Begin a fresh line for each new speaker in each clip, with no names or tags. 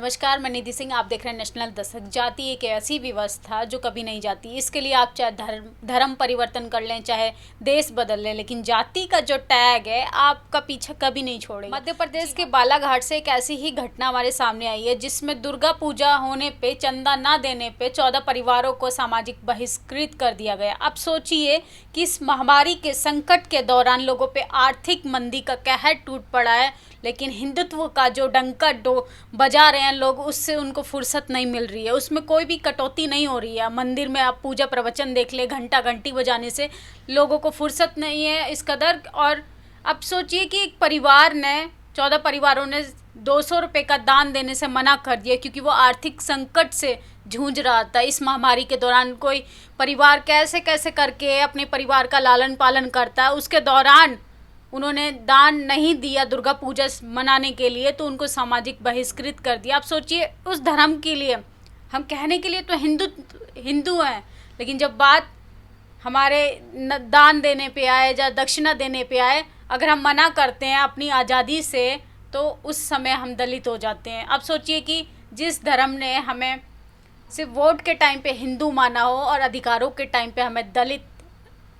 नमस्कार, मैं निधि सिंह। आप देख रहे हैं नेशनल दस्तक। जाति एक ऐसी व्यवस्था जो कभी नहीं जाती। इसके लिए आप चाहे धर्म परिवर्तन कर लें, चाहे देश बदल लें, लेकिन जाति का जो टैग है आपका पीछा कभी नहीं छोड़ेगा। मध्य प्रदेश के बालाघाट से एक ऐसी ही घटना हमारे सामने आई है जिसमें दुर्गा पूजा होने पे, चंदा ना देने पे 14 परिवारों को सामाजिक बहिष्कृत कर दिया गया। अब सोचिए कि इस महामारी के संकट के दौरान लोगों पे आर्थिक मंदी का कहर टूट पड़ा है, लेकिन हिंदुत्व का जो डंका बजा रहे हैं लोग, उससे उनको फुर्सत नहीं मिल रही है। उसमें कोई भी कटौती नहीं हो रही है। मंदिर में आप पूजा प्रवचन देख ले, घंटा घंटी बजाने से लोगों को फुर्सत नहीं है इस कदर। और अब सोचिए कि एक परिवार ने 14 परिवारों ने 200 रुपये का दान देने से मना कर दिया क्योंकि वो आर्थिक संकट से जूझ रहा था। इस महामारी के दौरान कोई परिवार कैसे कैसे करके अपने परिवार का लालन पालन करता है, उसके दौरान उन्होंने दान नहीं दिया दुर्गा पूजा मनाने के लिए, तो उनको सामाजिक बहिष्कृत कर दिया। आप सोचिए, उस धर्म के लिए हम कहने के लिए तो हिंदू हैं, लेकिन जब बात हमारे दान देने पे आए या दक्षिणा देने पे आए, अगर हम मना करते हैं अपनी आज़ादी से, तो उस समय हम दलित हो जाते हैं। अब सोचिए कि जिस धर्म ने हमें सिर्फ वोट के टाइम पे हिंदू माना हो और अधिकारों के टाइम पे हमें दलित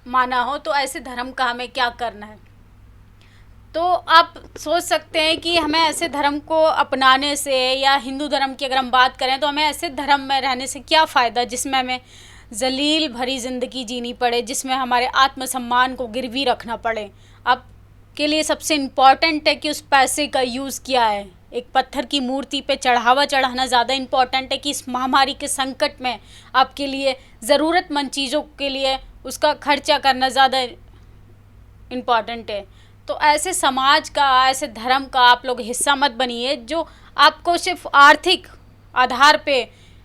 माना हो, तो ऐसे धर्म का हमें क्या करना है। तो आप सोच सकते हैं कि हमें ऐसे धर्म को अपनाने से, या हिंदू धर्म की अगर हम बात करें तो हमें ऐसे धर्म में रहने से क्या फ़ायदा जिसमें हमें जलील भरी ज़िंदगी जीनी पड़े, जिसमें हमारे आत्मसम्मान को गिरवी रखना पड़े। अब के लिए सबसे इम्पॉर्टेंट है कि उस पैसे का यूज़ क्या है। एक पत्थर की मूर्ति पे चढ़ावा चढ़ाना ज़्यादा इम्पॉर्टेंट है कि इस महामारी के संकट में आपके लिए ज़रूरतमंद चीज़ों के लिए उसका खर्चा करना ज़्यादा इम्पॉर्टेंट है। तो ऐसे समाज का, ऐसे धर्म का आप लोग हिस्सा मत बनिए जो आपको सिर्फ आर्थिक आधार पे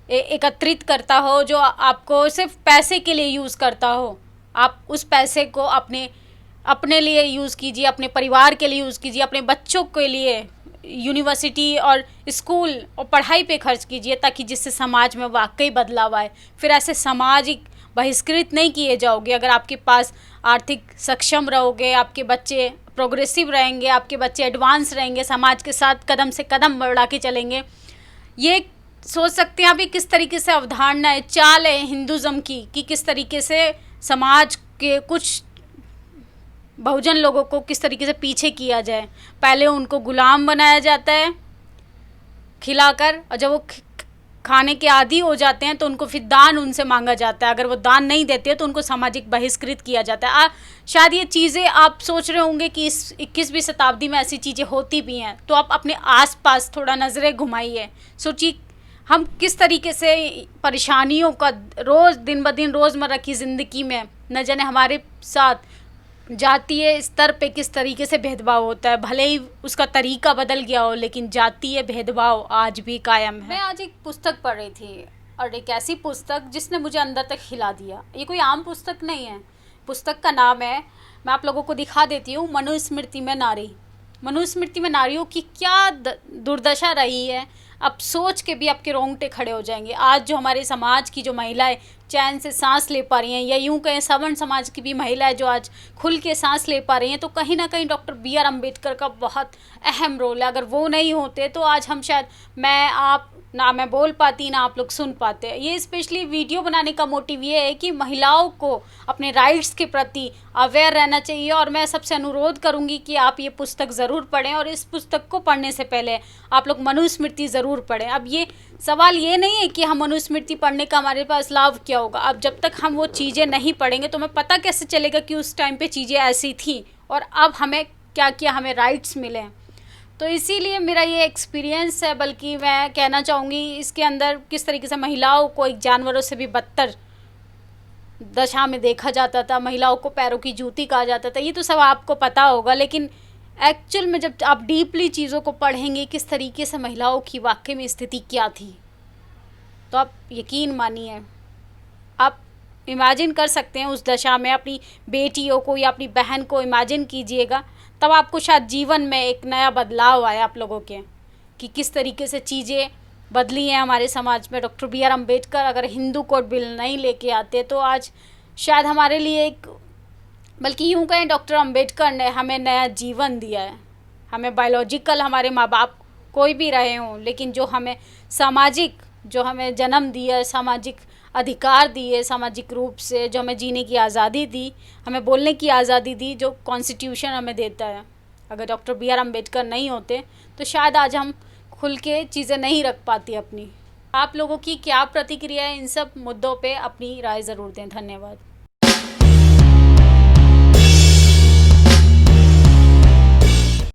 एकत्रित करता हो, जो आपको सिर्फ पैसे के लिए यूज़ करता हो। आप उस पैसे को अपने लिए यूज़ कीजिए, अपने परिवार के लिए यूज़ कीजिए, अपने बच्चों के लिए यूनिवर्सिटी और स्कूल और पढ़ाई पे खर्च कीजिए, ताकि जिससे समाज में वाकई बदलाव आए। फिर ऐसे सामाजिक बहिष्कृत नहीं किए जाओगे अगर आपके पास आर्थिक सक्षम रहोगे, आपके बच्चे प्रोग्रेसिव रहेंगे, आपके बच्चे एडवांस रहेंगे, समाज के साथ कदम से कदम बढ़ा के चलेंगे। ये सोच सकते हैं अभी किस तरीके से अवधारणा है, चाल है हिंदुज़म की, कि किस तरीके से समाज के कुछ बहुजन लोगों को किस तरीके से पीछे किया जाए। पहले उनको गुलाम बनाया जाता है खिलाकर, और जब वो खाने के आदी हो जाते हैं तो उनको फिर दान उनसे मांगा जाता है। अगर वो दान नहीं देते तो उनको सामाजिक बहिष्कृत किया जाता है। शायद ये चीज़ें आप सोच रहे होंगे कि इस 21वीं शताब्दी में ऐसी चीज़ें होती भी हैं, तो आप अपने आसपास थोड़ा नज़रें घुमाइए। सोचिए हम किस तरीके से परेशानियों का दिन ब दिन रोज़मर्रा की ज़िंदगी में, न जाने हमारे साथ जातीय स्तर पे किस तरीके से भेदभाव होता है। भले ही उसका तरीका बदल गया हो, लेकिन जातीय भेदभाव आज भी कायम है। मैं आज एक पुस्तक पढ़ रही थी, और एक ऐसी पुस्तक जिसने मुझे अंदर तक हिला दिया। ये कोई आम पुस्तक नहीं है। पुस्तक का नाम है, मैं आप लोगों को दिखा देती हूँ, मनुस्मृति में नारी। मनुस्मृति में नारियों की क्या दुर्दशा रही है, अब सोच के भी आपके रोंगटे खड़े हो जाएंगे। आज जो हमारे समाज की जो महिलाएं चैन से सांस ले पा रही हैं, या यूं कहें सवर्ण समाज की भी महिलाएं जो आज खुल के सांस ले पा रही हैं, तो कहीं ना कहीं डॉक्टर BR अम्बेडकर का बहुत अहम रोल है। अगर वो नहीं होते तो आज हम शायद, ना मैं बोल पाती, ना आप लोग सुन पाते। ये स्पेशली वीडियो बनाने का मोटिव ये है कि महिलाओं को अपने राइट्स के प्रति अवेयर रहना चाहिए। और मैं सबसे अनुरोध करूंगी कि आप ये पुस्तक ज़रूर पढ़ें, और इस पुस्तक को पढ़ने से पहले आप लोग मनुस्मृति ज़रूर पढ़ें। अब ये सवाल ये नहीं है कि हम मनुस्मृति पढ़ने का हमारे पास लाभ क्या होगा। अब जब तक हम वो चीज़ें नहीं पढ़ेंगे तो हमें पता कैसे चलेगा कि उस टाइम पे चीज़ें ऐसी थी और अब हमें क्या क्या हमें राइट्स मिले। तो इसीलिए मेरा ये एक्सपीरियंस है, बल्कि मैं कहना चाहूँगी इसके अंदर किस तरीके से महिलाओं को एक जानवरों से भी बदतर दशा में देखा जाता था, महिलाओं को पैरों की जूती कहा जाता था। ये तो सब आपको पता होगा, लेकिन एक्चुअल में जब आप डीपली चीज़ों को पढ़ेंगे किस तरीके से महिलाओं की वाकई में स्थिति क्या थी, तो आप यकीन मानिए, आप इमेजिन कर सकते हैं उस दशा में अपनी बेटियों को या अपनी बहन को इमेजिन कीजिएगा। तब आपको शायद जीवन में एक नया बदलाव आया आप लोगों के, कि किस तरीके से चीज़ें बदली हैं हमारे समाज में। डॉक्टर BR अम्बेडकर अगर हिंदू कोड बिल नहीं लेके आते तो आज शायद हमारे लिए एक, बल्कि यूँ कहें डॉक्टर अम्बेडकर ने हमें नया जीवन दिया है। हमें बायोलॉजिकल हमारे माँ बाप कोई भी रहे हों, लेकिन जो हमें जन्म दिया, सामाजिक अधिकार दिए, सामाजिक रूप से जो हमें जीने की आज़ादी दी, हमें बोलने की आज़ादी दी, जो कॉन्स्टिट्यूशन हमें देता है। अगर डॉक्टर बी आर अम्बेडकर नहीं होते तो शायद आज हम खुल के चीज़ें नहीं रख पाती अपनी। आप लोगों की क्या प्रतिक्रिया है इन सब मुद्दों पे? अपनी राय ज़रूर दें। धन्यवाद।